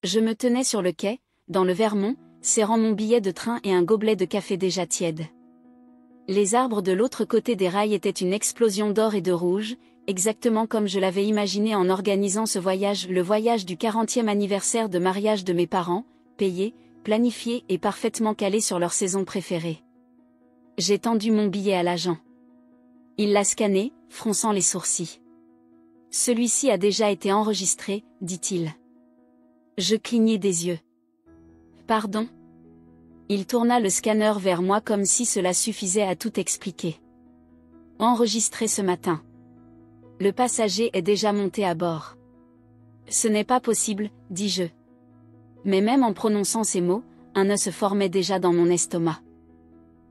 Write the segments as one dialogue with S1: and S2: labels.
S1: Je me tenais sur le quai, dans le Vermont, serrant mon billet de train et un gobelet de café déjà tiède. Les arbres de l'autre côté des rails étaient une explosion d'or et de rouge, exactement comme je l'avais imaginé en organisant ce voyage, le voyage du 40e anniversaire de mariage de mes parents, payé, planifié et parfaitement calé sur leur saison préférée. J'ai tendu mon billet à l'agent. Il l'a scanné, fronçant les sourcils. « Celui-ci a déjà été enregistré, dit-il. » Je clignai des yeux. « Pardon ?» Il tourna le scanner vers moi comme si cela suffisait à tout expliquer. « Enregistré ce matin. Le passager est déjà monté à bord. »« Ce n'est pas possible, dis-je. » Mais même en prononçant ces mots, un nœud se formait déjà dans mon estomac.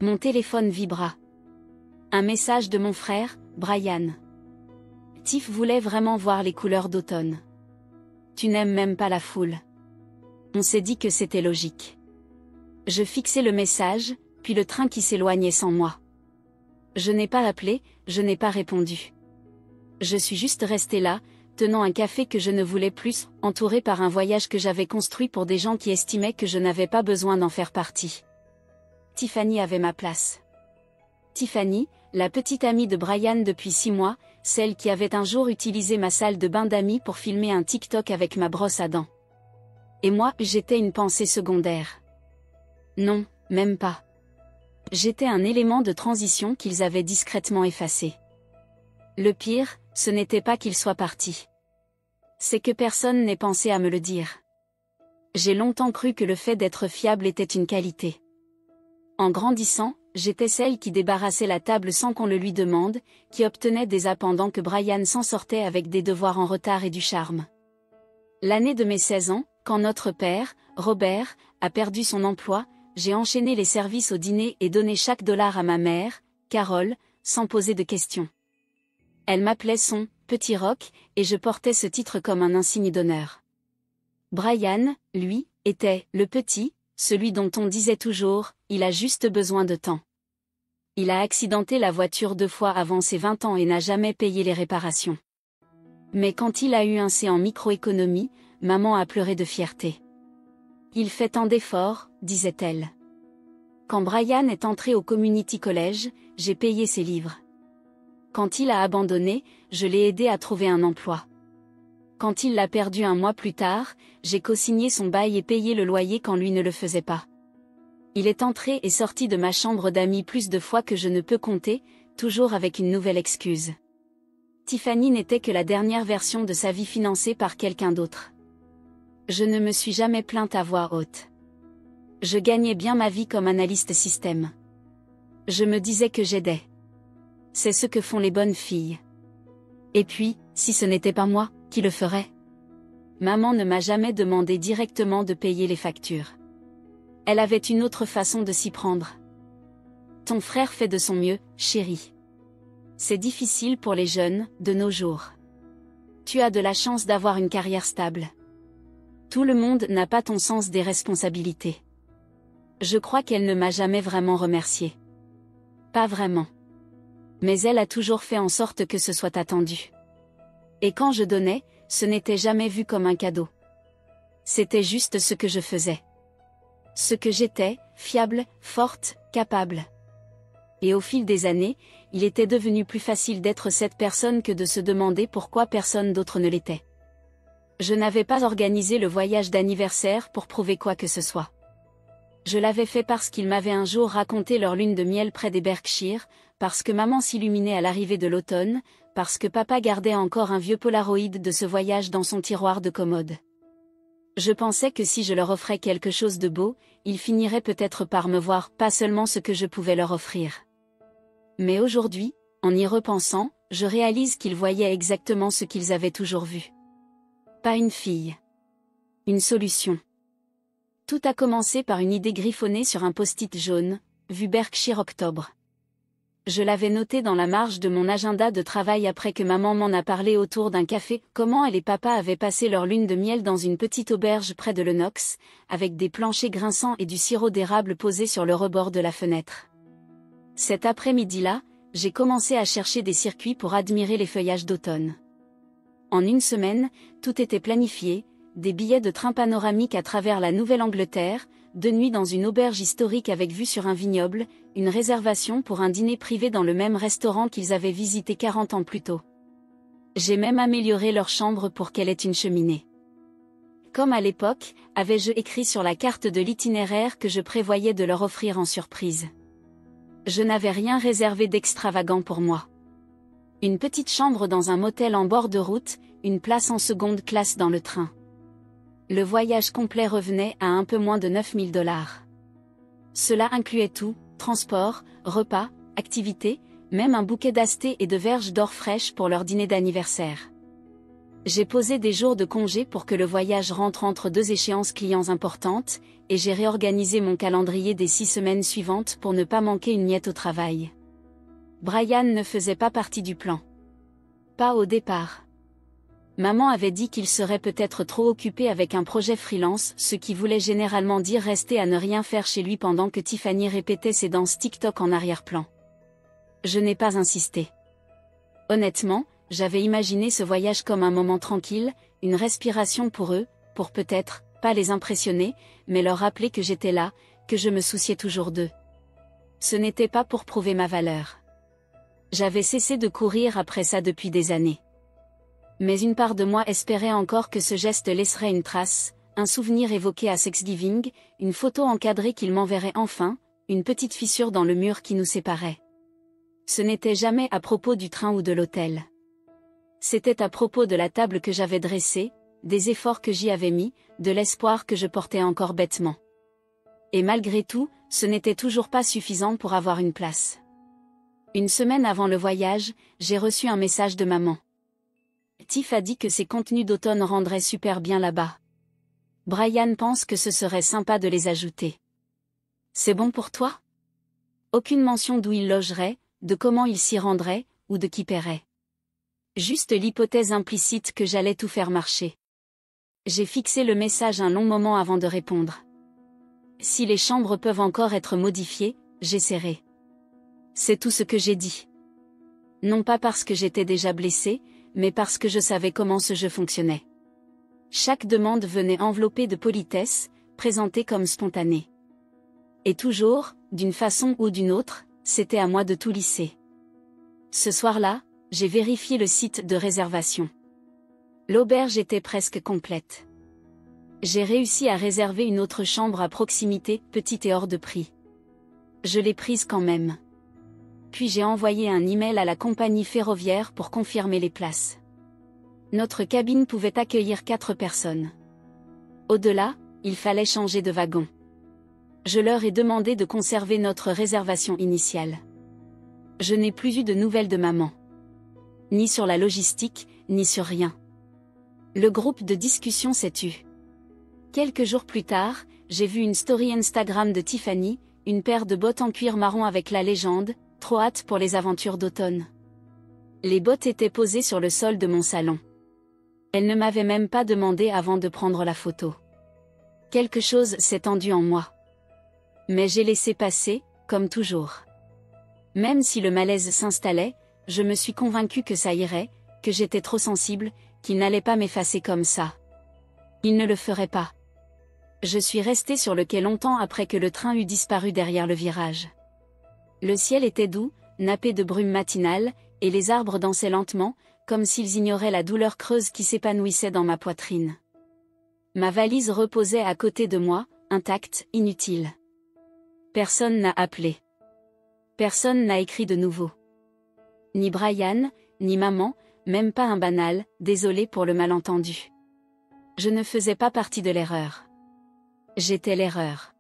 S1: Mon téléphone vibra. Un message de mon frère, Brian. Tiff voulait vraiment voir les couleurs d'automne. Tu n'aimes même pas la foule. On s'est dit que c'était logique. Je fixai le message, puis le train qui s'éloignait sans moi. Je n'ai pas appelé, je n'ai pas répondu. Je suis juste resté là, tenant un café que je ne voulais plus, entouré par un voyage que j'avais construit pour des gens qui estimaient que je n'avais pas besoin d'en faire partie. Tiffany avait ma place. Tiffany, la petite amie de Brian depuis 6 mois, celle qui avait un jour utilisé ma salle de bain d'amis pour filmer un TikTok avec ma brosse à dents. Et moi, j'étais une pensée secondaire. Non, même pas. J'étais un élément de transition qu'ils avaient discrètement effacé. Le pire, ce n'était pas qu'ils soient partis. C'est que personne n'ait pensé à me le dire. J'ai longtemps cru que le fait d'être fiable était une qualité. En grandissant, j'étais celle qui débarrassait la table sans qu'on le lui demande, qui obtenait des apps pendant que Brian s'en sortait avec des devoirs en retard et du charme. L'année de mes 16 ans, quand notre père, Robert, a perdu son emploi, j'ai enchaîné les services au dîner et donné chaque dollar à ma mère, Carole, sans poser de questions. Elle m'appelait son « petit roc » et je portais ce titre comme un insigne d'honneur. Brian, lui, était « le petit », celui dont on disait toujours « il a juste besoin de temps ». Il a accidenté la voiture 2 fois avant ses 20 ans et n'a jamais payé les réparations. Mais quand il a eu un C en microéconomie, maman a pleuré de fierté. « Il fait tant d'efforts », disait-elle. Quand Brian est entré au community college, j'ai payé ses livres. Quand il a abandonné, je l'ai aidé à trouver un emploi. Quand il l'a perdu 1 mois plus tard, j'ai co-signé son bail et payé le loyer quand lui ne le faisait pas. Il est entré et sorti de ma chambre d'amis plus de fois que je ne peux compter, toujours avec une nouvelle excuse. Tiffany n'était que la dernière version de sa vie financée par quelqu'un d'autre. Je ne me suis jamais plainte à voix haute. Je gagnais bien ma vie comme analyste système. Je me disais que j'aidais. C'est ce que font les bonnes filles. Et puis, si ce n'était pas moi, qui le ferait? Maman ne m'a jamais demandé directement de payer les factures. Elle avait une autre façon de s'y prendre. Ton frère fait de son mieux, chérie. C'est difficile pour les jeunes, de nos jours. Tu as de la chance d'avoir une carrière stable. Tout le monde n'a pas ton sens des responsabilités. Je crois qu'elle ne m'a jamais vraiment remercié. Pas vraiment. Mais elle a toujours fait en sorte que ce soit attendu. Et quand je donnais, ce n'était jamais vu comme un cadeau. C'était juste ce que je faisais. Ce que j'étais, fiable, forte, capable. Et au fil des années, il était devenu plus facile d'être cette personne que de se demander pourquoi personne d'autre ne l'était. Je n'avais pas organisé le voyage d'anniversaire pour prouver quoi que ce soit. Je l'avais fait parce qu'ils m'avaient un jour raconté leur lune de miel près des Berkshires, parce que maman s'illuminait à l'arrivée de l'automne, parce que papa gardait encore un vieux Polaroid de ce voyage dans son tiroir de commode. Je pensais que si je leur offrais quelque chose de beau, ils finiraient peut-être par me voir pas seulement ce que je pouvais leur offrir. Mais aujourd'hui, en y repensant, je réalise qu'ils voyaient exactement ce qu'ils avaient toujours vu. Pas une fille. Une solution. Tout a commencé par une idée griffonnée sur un post-it jaune, vu Berkshire octobre. Je l'avais noté dans la marge de mon agenda de travail après que maman m'en a parlé autour d'un café, comment elle et papa avaient passé leur lune de miel dans une petite auberge près de Lenox, avec des planchers grinçants et du sirop d'érable posé sur le rebord de la fenêtre. Cet après-midi-là, j'ai commencé à chercher des circuits pour admirer les feuillages d'automne. En une semaine, tout était planifié, des billets de train panoramique à travers la Nouvelle-Angleterre, 2 nuits dans une auberge historique avec vue sur un vignoble, une réservation pour un dîner privé dans le même restaurant qu'ils avaient visité 40 ans plus tôt. J'ai même amélioré leur chambre pour qu'elle ait une cheminée. Comme à l'époque, avais-je écrit sur la carte de l'itinéraire que je prévoyais de leur offrir en surprise. Je n'avais rien réservé d'extravagant pour moi. Une petite chambre dans un motel en bord de route, une place en seconde classe dans le train. Le voyage complet revenait à un peu moins de 9 000 $. Cela incluait tout, transport, repas, activités, même un bouquet d'astés et de verges d'or fraîches pour leur dîner d'anniversaire. J'ai posé des jours de congé pour que le voyage rentre entre 2 échéances clients importantes, et j'ai réorganisé mon calendrier des 6 semaines suivantes pour ne pas manquer une miette au travail. Brian ne faisait pas partie du plan. Pas au départ. Maman avait dit qu'il serait peut-être trop occupé avec un projet freelance, ce qui voulait généralement dire rester à ne rien faire chez lui pendant que Tiffany répétait ses danses TikTok en arrière-plan. Je n'ai pas insisté. Honnêtement, j'avais imaginé ce voyage comme un moment tranquille, une respiration pour eux, pour peut-être, pas les impressionner, mais leur rappeler que j'étais là, que je me souciais toujours d'eux. Ce n'était pas pour prouver ma valeur. J'avais cessé de courir après ça depuis des années. Mais une part de moi espérait encore que ce geste laisserait une trace, un souvenir évoqué à Thanksgiving, une photo encadrée qu'il m'enverrait enfin, une petite fissure dans le mur qui nous séparait. Ce n'était jamais à propos du train ou de l'hôtel. C'était à propos de la table que j'avais dressée, des efforts que j'y avais mis, de l'espoir que je portais encore bêtement. Et malgré tout, ce n'était toujours pas suffisant pour avoir une place. Une semaine avant le voyage, j'ai reçu un message de maman. Tiff a dit que ses contenus d'automne rendraient super bien là-bas. Brian pense que ce serait sympa de les ajouter. C'est bon pour toi? Aucune mention d'où il logerait, de comment il s'y rendrait, ou de qui paierait. Juste l'hypothèse implicite que j'allais tout faire marcher. J'ai fixé le message un long moment avant de répondre. Si les chambres peuvent encore être modifiées, j'essaierai. C'est tout ce que j'ai dit. Non pas parce que j'étais déjà blessée, mais parce que je savais comment ce jeu fonctionnait. Chaque demande venait enveloppée de politesse, présentée comme spontanée. Et toujours, d'une façon ou d'une autre, c'était à moi de tout lisser. Ce soir-là, j'ai vérifié le site de réservation. L'auberge était presque complète. J'ai réussi à réserver une autre chambre à proximité, petite et hors de prix. Je l'ai prise quand même. Puis j'ai envoyé un email à la compagnie ferroviaire pour confirmer les places. Notre cabine pouvait accueillir 4 personnes. Au-delà, il fallait changer de wagon. Je leur ai demandé de conserver notre réservation initiale. Je n'ai plus eu de nouvelles de maman. Ni sur la logistique, ni sur rien. Le groupe de discussion s'est tu. Quelques jours plus tard, j'ai vu une story Instagram de Tiffany, une paire de bottes en cuir marron avec la légende « Trop hâte pour les aventures d'automne ». Les bottes étaient posées sur le sol de mon salon. Elle ne m'avait même pas demandé avant de prendre la photo. Quelque chose s'est tendu en moi. Mais j'ai laissé passer, comme toujours. Même si le malaise s'installait, je me suis convaincue que ça irait, que j'étais trop sensible, qu'il n'allait pas m'effacer comme ça. Il ne le ferait pas. Je suis restée sur le quai longtemps après que le train eut disparu derrière le virage. Le ciel était doux, nappé de brume matinale, et les arbres dansaient lentement, comme s'ils ignoraient la douleur creuse qui s'épanouissait dans ma poitrine. Ma valise reposait à côté de moi, intacte, inutile. Personne n'a appelé. Personne n'a écrit de nouveau. Ni Brian, ni maman, même pas un banal « désolé pour le malentendu ». Je ne faisais pas partie de l'erreur. J'étais l'erreur.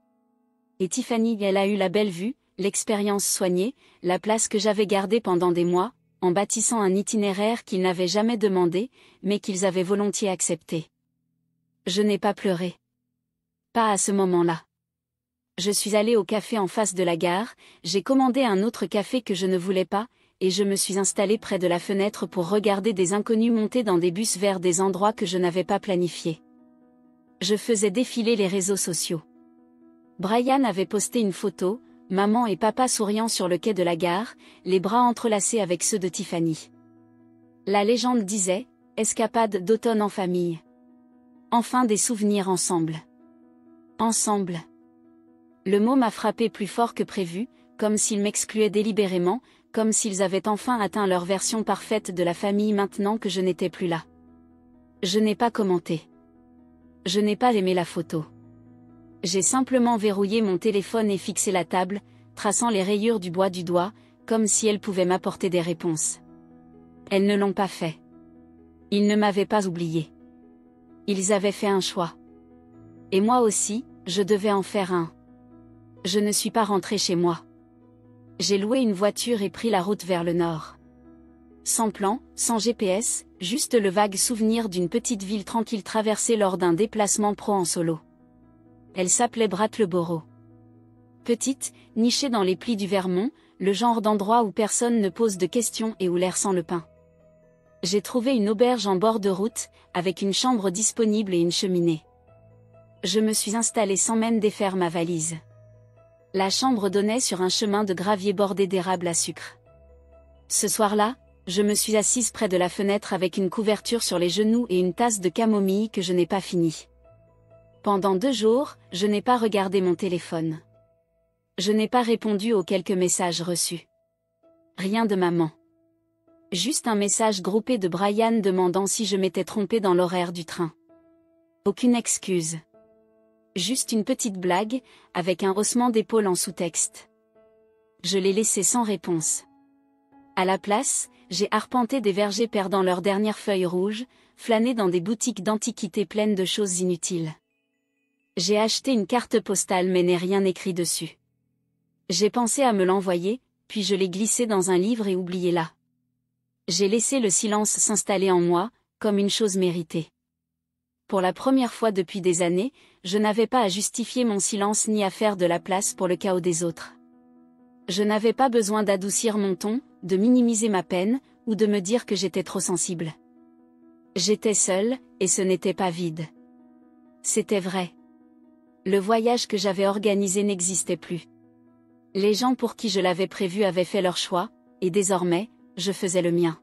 S1: Et Tiffany, elle a eu la belle vue, l'expérience soignée, la place que j'avais gardée pendant des mois, en bâtissant un itinéraire qu'ils n'avaient jamais demandé, mais qu'ils avaient volontiers accepté. Je n'ai pas pleuré. Pas à ce moment-là. Je suis allée au café en face de la gare, j'ai commandé un autre café que je ne voulais pas, et je me suis installée près de la fenêtre pour regarder des inconnus monter dans des bus vers des endroits que je n'avais pas planifiés. Je faisais défiler les réseaux sociaux. Brian avait posté une photo, maman et papa souriant sur le quai de la gare, les bras entrelacés avec ceux de Tiffany. La légende disait « Escapade d'automne en famille ». Enfin des souvenirs ensemble. Ensemble. Le mot m'a frappé plus fort que prévu, comme s'ils m'excluaient délibérément, comme s'ils avaient enfin atteint leur version parfaite de la famille maintenant que je n'étais plus là. Je n'ai pas commenté. Je n'ai pas aimé la photo. J'ai simplement verrouillé mon téléphone et fixé la table, traçant les rayures du bois du doigt, comme si elles pouvaient m'apporter des réponses. Elles ne l'ont pas fait. Ils ne m'avaient pas oublié. Ils avaient fait un choix. Et moi aussi, je devais en faire un. Je ne suis pas rentrée chez moi. J'ai loué une voiture et pris la route vers le nord. Sans plan, sans GPS, juste le vague souvenir d'une petite ville tranquille traversée lors d'un déplacement pro en solo. Elle s'appelait Brattleboro. Petite, nichée dans les plis du Vermont, le genre d'endroit où personne ne pose de questions et où l'air sent le pain. J'ai trouvé une auberge en bord de route, avec une chambre disponible et une cheminée. Je me suis installée sans même défaire ma valise. La chambre donnait sur un chemin de gravier bordé d'érables à sucre. Ce soir-là, je me suis assise près de la fenêtre avec une couverture sur les genoux et une tasse de camomille que je n'ai pas finie. Pendant 2 jours, je n'ai pas regardé mon téléphone. Je n'ai pas répondu aux quelques messages reçus. Rien de maman. Juste un message groupé de Brian demandant si je m'étais trompée dans l'horaire du train. Aucune excuse. Juste une petite blague, avec un haussement d'épaule en sous-texte. Je l'ai laissé sans réponse. À la place, j'ai arpenté des vergers perdant leurs dernières feuilles rouges, flâné dans des boutiques d'antiquités pleines de choses inutiles. J'ai acheté une carte postale mais n'ai rien écrit dessus. J'ai pensé à me l'envoyer, puis je l'ai glissée dans un livre et oublié là. J'ai laissé le silence s'installer en moi, comme une chose méritée. Pour la première fois depuis des années, je n'avais pas à justifier mon silence ni à faire de la place pour le chaos des autres. Je n'avais pas besoin d'adoucir mon ton, de minimiser ma peine, ou de me dire que j'étais trop sensible. J'étais seule, et ce n'était pas vide. C'était vrai. Le voyage que j'avais organisé n'existait plus. Les gens pour qui je l'avais prévu avaient fait leur choix, et désormais, je faisais le mien.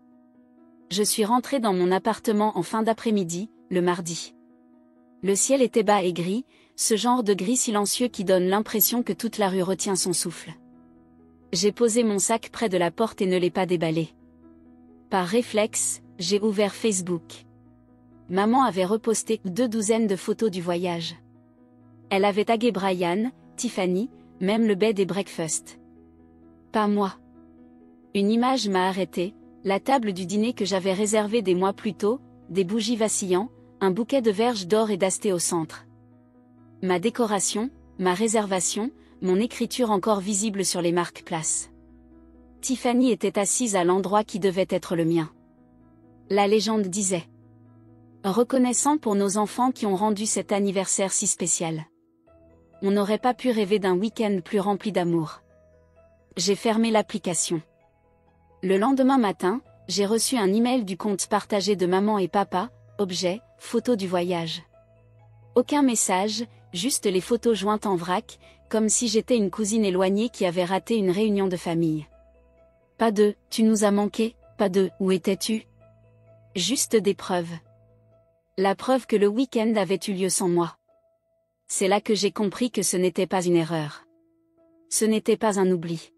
S1: Je suis rentrée dans mon appartement en fin d'après-midi, le mardi. Le ciel était bas et gris, ce genre de gris silencieux qui donne l'impression que toute la rue retient son souffle. J'ai posé mon sac près de la porte et ne l'ai pas déballé. Par réflexe, j'ai ouvert Facebook. Maman avait reposté 2 douzaines de photos du voyage. Elle avait tagué Brian, Tiffany, même le bed et breakfast. Pas moi. Une image m'a arrêtée, la table du dîner que j'avais réservée des mois plus tôt, des bougies vacillant, un bouquet de verges d'or et d'asté au centre. Ma décoration, ma réservation, mon écriture encore visible sur les marque-places. Tiffany était assise à l'endroit qui devait être le mien. La légende disait. Reconnaissant pour nos enfants qui ont rendu cet anniversaire si spécial. On n'aurait pas pu rêver d'un week-end plus rempli d'amour. J'ai fermé l'application. Le lendemain matin, j'ai reçu un email du compte partagé de maman et papa, objet, photo du voyage. Aucun message, juste les photos jointes en vrac, comme si j'étais une cousine éloignée qui avait raté une réunion de famille. Pas de « tu nous as manqué », pas de « où étais-tu ». Juste des preuves. La preuve que le week-end avait eu lieu sans moi. C'est là que j'ai compris que ce n'était pas une erreur. Ce n'était pas un oubli.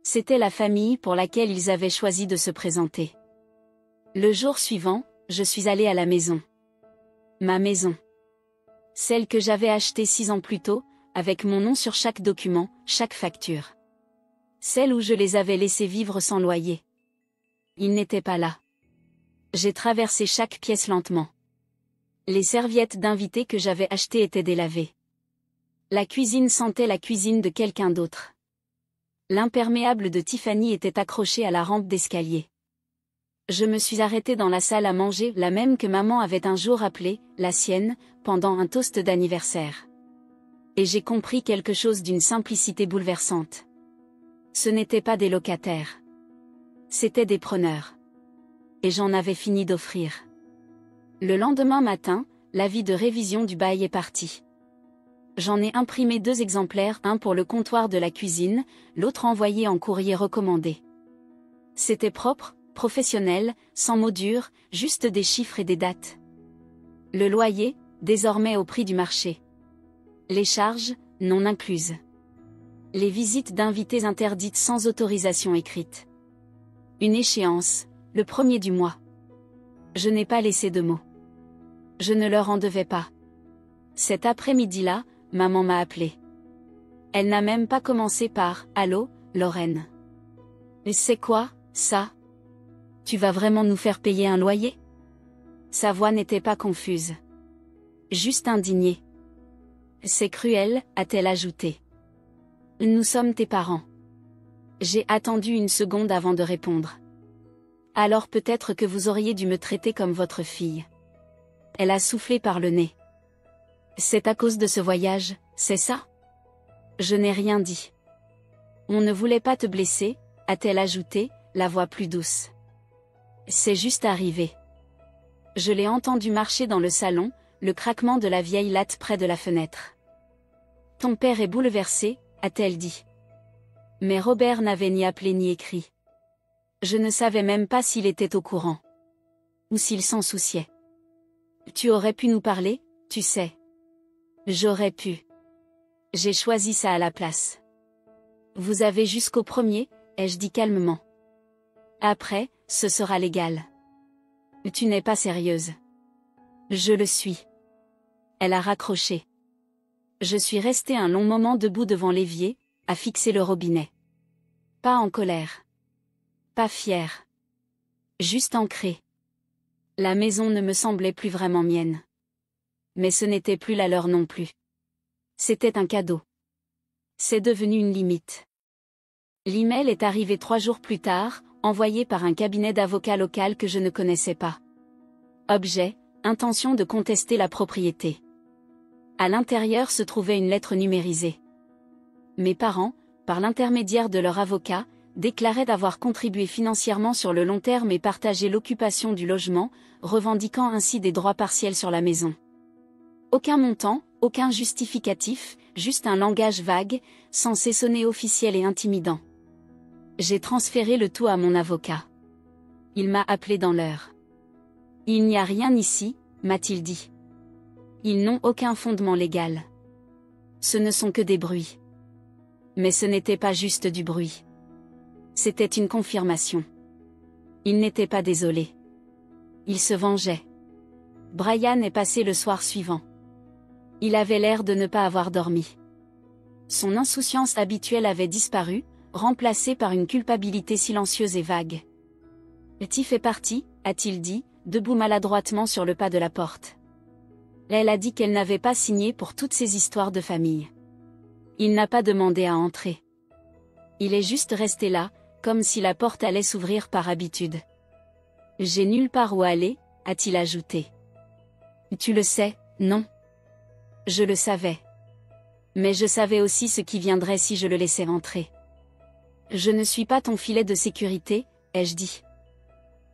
S1: C'était la famille pour laquelle ils avaient choisi de se présenter. Le jour suivant, je suis allée à la maison. Ma maison. Celle que j'avais achetée 6 ans plus tôt, avec mon nom sur chaque document, chaque facture. Celle où je les avais laissés vivre sans loyer. Ils n'étaient pas là. J'ai traversé chaque pièce lentement. Les serviettes d'invités que j'avais achetées étaient délavées. La cuisine sentait la cuisine de quelqu'un d'autre. L'imperméable de Tiffany était accroché à la rampe d'escalier. Je me suis arrêtée dans la salle à manger, la même que maman avait un jour appelée, la sienne, pendant un toast d'anniversaire. Et j'ai compris quelque chose d'une simplicité bouleversante. Ce n'étaient pas des locataires. C'étaient des preneurs. Et j'en avais fini d'offrir. Le lendemain matin, l'avis de révision du bail est parti. J'en ai imprimé 2 exemplaires, un pour le comptoir de la cuisine, l'autre envoyé en courrier recommandé. C'était propre, professionnel, sans mots durs, juste des chiffres et des dates. Le loyer, désormais au prix du marché. Les charges, non incluses. Les visites d'invités interdites sans autorisation écrite. Une échéance, le 1er du mois. Je n'ai pas laissé de mots. Je ne leur en devais pas. Cet après-midi-là, maman m'a appelé. Elle n'a même pas commencé par « Allô, Lorraine. C'est quoi, ça? Tu vas vraiment nous faire payer un loyer ?» Sa voix n'était pas confuse. Juste indignée. « C'est cruel », a-t-elle ajouté. « Nous sommes tes parents. » J'ai attendu une seconde avant de répondre. « Alors peut-être que vous auriez dû me traiter comme votre fille. » Elle a soufflé par le nez. « C'est à cause de ce voyage, c'est ça? » Je n'ai rien dit. « On ne voulait pas te blesser », a-t-elle ajouté, la voix plus douce. « C'est juste arrivé. » Je l'ai entendu marcher dans le salon, le craquement de la vieille latte près de la fenêtre. « Ton père est bouleversé », a-t-elle dit. Mais Robert n'avait ni appelé ni écrit. Je ne savais même pas s'il était au courant. Ou s'il s'en souciait. « Tu aurais pu nous parler, tu sais. » J'aurais pu. J'ai choisi ça à la place. « Vous avez jusqu'au 1er, ai-je dit calmement. Après, ce sera légal. » Tu n'es pas sérieuse. Je le suis. Elle a raccroché. Je suis restée un long moment debout devant l'évier, à fixer le robinet. Pas en colère. Pas fière. Juste ancrée. La maison ne me semblait plus vraiment mienne. Mais ce n'était plus la leur non plus. C'était un cadeau. C'est devenu une limite. L'email est arrivé 3 jours plus tard, envoyé par un cabinet d'avocats local que je ne connaissais pas. Objet, intention de contester la propriété. À l'intérieur se trouvait une lettre numérisée. Mes parents, par l'intermédiaire de leur avocat, déclaraient d'avoir contribué financièrement sur le long terme et partagé l'occupation du logement, revendiquant ainsi des droits partiels sur la maison. Aucun montant, aucun justificatif, juste un langage vague, censé sonner officiel et intimidant. J'ai transféré le tout à mon avocat. Il m'a appelé dans l'heure. « Il n'y a rien ici », m'a-t-il dit. « Ils n'ont aucun fondement légal. Ce ne sont que des bruits. » Mais ce n'était pas juste du bruit. C'était une confirmation. Il n'était pas désolé. Il se vengeait. Brian est passé le soir suivant. Il avait l'air de ne pas avoir dormi. Son insouciance habituelle avait disparu, remplacée par une culpabilité silencieuse et vague. « Tiff est parti », a-t-il dit, debout maladroitement sur le pas de la porte. Elle a dit qu'elle n'avait pas signé pour toutes ces histoires de famille. Il n'a pas demandé à entrer. Il est juste resté là, comme si la porte allait s'ouvrir par habitude. « J'ai nulle part où aller », a-t-il ajouté. « Tu le sais, non ? » Je le savais. Mais je savais aussi ce qui viendrait si je le laissais entrer. « Je ne suis pas ton filet de sécurité », ai-je dit.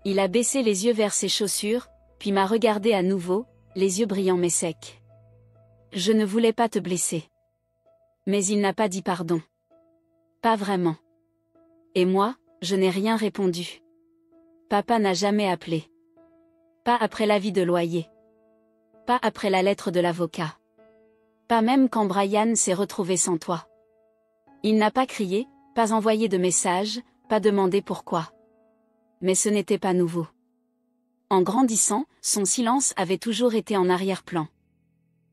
S1: Il a baissé les yeux vers ses chaussures, puis m'a regardé à nouveau, les yeux brillants mais secs. « Je ne voulais pas te blesser. » Mais il n'a pas dit pardon. Pas vraiment. Et moi, je n'ai rien répondu. Papa n'a jamais appelé. Pas après l'avis de loyer. Pas après la lettre de l'avocat. Pas même quand Brian s'est retrouvé sans toi. Il n'a pas crié, pas envoyé de message, pas demandé pourquoi. Mais ce n'était pas nouveau. En grandissant, son silence avait toujours été en arrière-plan.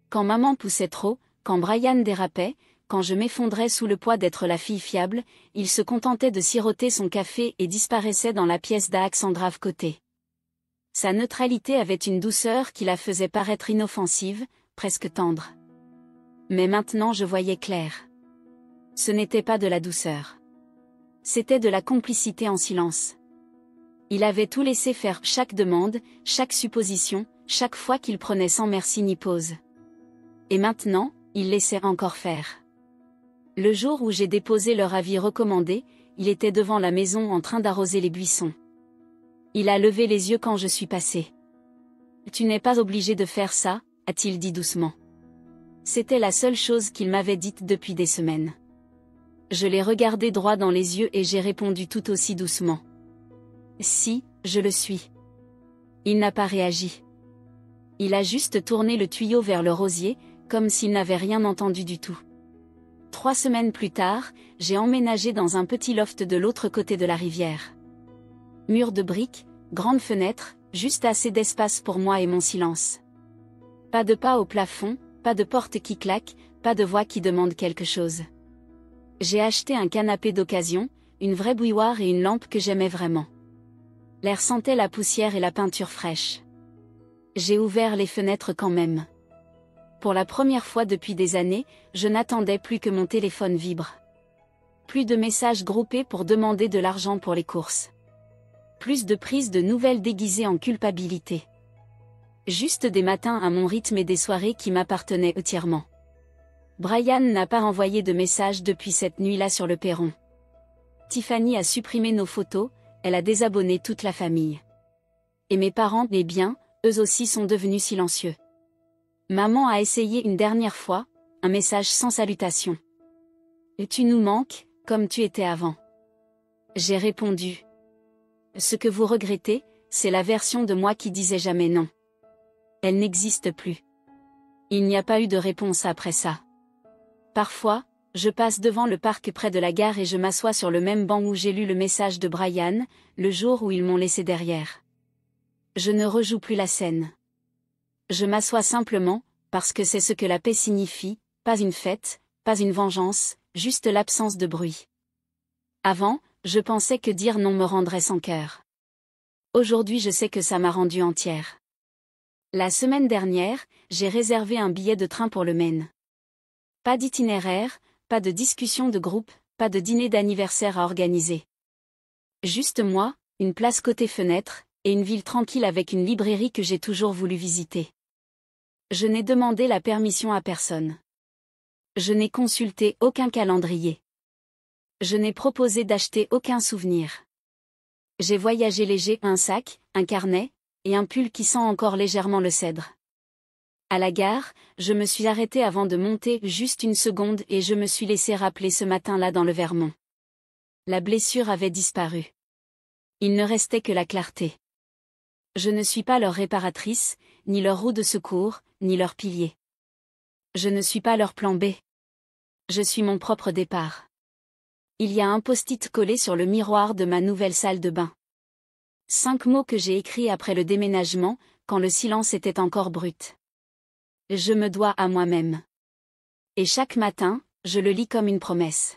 S1: Quand maman poussait trop, quand Brian dérapait, quand je m'effondrais sous le poids d'être la fille fiable, il se contentait de siroter son café et disparaissait dans la pièce d'Alexandra à côté. Sa neutralité avait une douceur qui la faisait paraître inoffensive, presque tendre. Mais maintenant je voyais clair. Ce n'était pas de la douceur. C'était de la complicité en silence. Il avait tout laissé faire, chaque demande, chaque supposition, chaque fois qu'il prenait sans merci ni pause. Et maintenant, il laissait encore faire. Le jour où j'ai déposé leur avis recommandé, il était devant la maison en train d'arroser les buissons. Il a levé les yeux quand je suis passée. « Tu n'es pas obligé de faire ça », a-t-il dit doucement. C'était la seule chose qu'il m'avait dite depuis des semaines. Je l'ai regardé droit dans les yeux et j'ai répondu tout aussi doucement. « Si, je le suis. » Il n'a pas réagi. Il a juste tourné le tuyau vers le rosier, comme s'il n'avait rien entendu du tout. 3 semaines plus tard, j'ai emménagé dans un petit loft de l'autre côté de la rivière. Mur de briques, grande fenêtre, juste assez d'espace pour moi et mon silence. Pas de pas au plafond, pas de porte qui claque, pas de voix qui demande quelque chose. J'ai acheté un canapé d'occasion, une vraie bouilloire et une lampe que j'aimais vraiment. L'air sentait la poussière et la peinture fraîche. J'ai ouvert les fenêtres quand même. Pour la première fois depuis des années, je n'attendais plus que mon téléphone vibre. Plus de messages groupés pour demander de l'argent pour les courses. Plus de prises de nouvelles déguisées en culpabilité. Juste des matins à mon rythme et des soirées qui m'appartenaient entièrement. Brian n'a pas envoyé de message depuis cette nuit-là sur le perron. Tiffany a supprimé nos photos, elle a désabonné toute la famille. Et mes parents, eh bien, eux aussi sont devenus silencieux. Maman a essayé une dernière fois, un message sans salutation. Et tu nous manques, comme tu étais avant. J'ai répondu. Ce que vous regrettez, c'est la version de moi qui disait jamais non. Elle n'existe plus. Il n'y a pas eu de réponse après ça. Parfois, je passe devant le parc près de la gare et je m'assois sur le même banc où j'ai lu le message de Brian, le jour où ils m'ont laissé derrière. Je ne rejoue plus la scène. Je m'assois simplement, parce que c'est ce que la paix signifie, pas une fête, pas une vengeance, juste l'absence de bruit. Avant, je pensais que dire non me rendrait sans cœur. Aujourd'hui je sais que ça m'a rendue entière. La semaine dernière, j'ai réservé un billet de train pour le Maine. Pas d'itinéraire, pas de discussion de groupe, pas de dîner d'anniversaire à organiser. Juste moi, une place côté fenêtre, et une ville tranquille avec une librairie que j'ai toujours voulu visiter. Je n'ai demandé la permission à personne. Je n'ai consulté aucun calendrier. Je n'ai proposé d'acheter aucun souvenir. J'ai voyagé léger, un sac, un carnet, et un pull qui sent encore légèrement le cèdre. À la gare, je me suis arrêtée avant de monter juste une seconde et je me suis laissé rappeler ce matin-là dans le Vermont. La blessure avait disparu. Il ne restait que la clarté. Je ne suis pas leur réparatrice, ni leur roue de secours, ni leur pilier. Je ne suis pas leur plan B. Je suis mon propre départ. Il y a un post-it collé sur le miroir de ma nouvelle salle de bain. 5 mots que j'ai écrits après le déménagement, quand le silence était encore brut. Je me dois à moi-même. Et chaque matin, je le lis comme une promesse.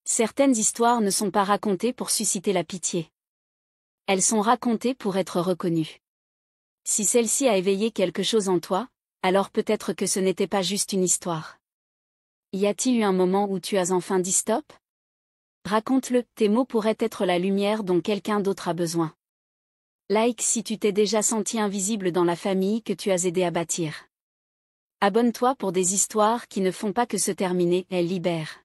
S1: Certaines histoires ne sont pas racontées pour susciter la pitié. Elles sont racontées pour être reconnues. Si celle-ci a éveillé quelque chose en toi, alors peut-être que ce n'était pas juste une histoire. Y a-t-il eu un moment où tu as enfin dit stop ? Raconte-le, tes mots pourraient être la lumière dont quelqu'un d'autre a besoin. Like si tu t'es déjà senti invisible dans la famille que tu as aidé à bâtir. Abonne-toi pour des histoires qui ne font pas que se terminer, elles libèrent.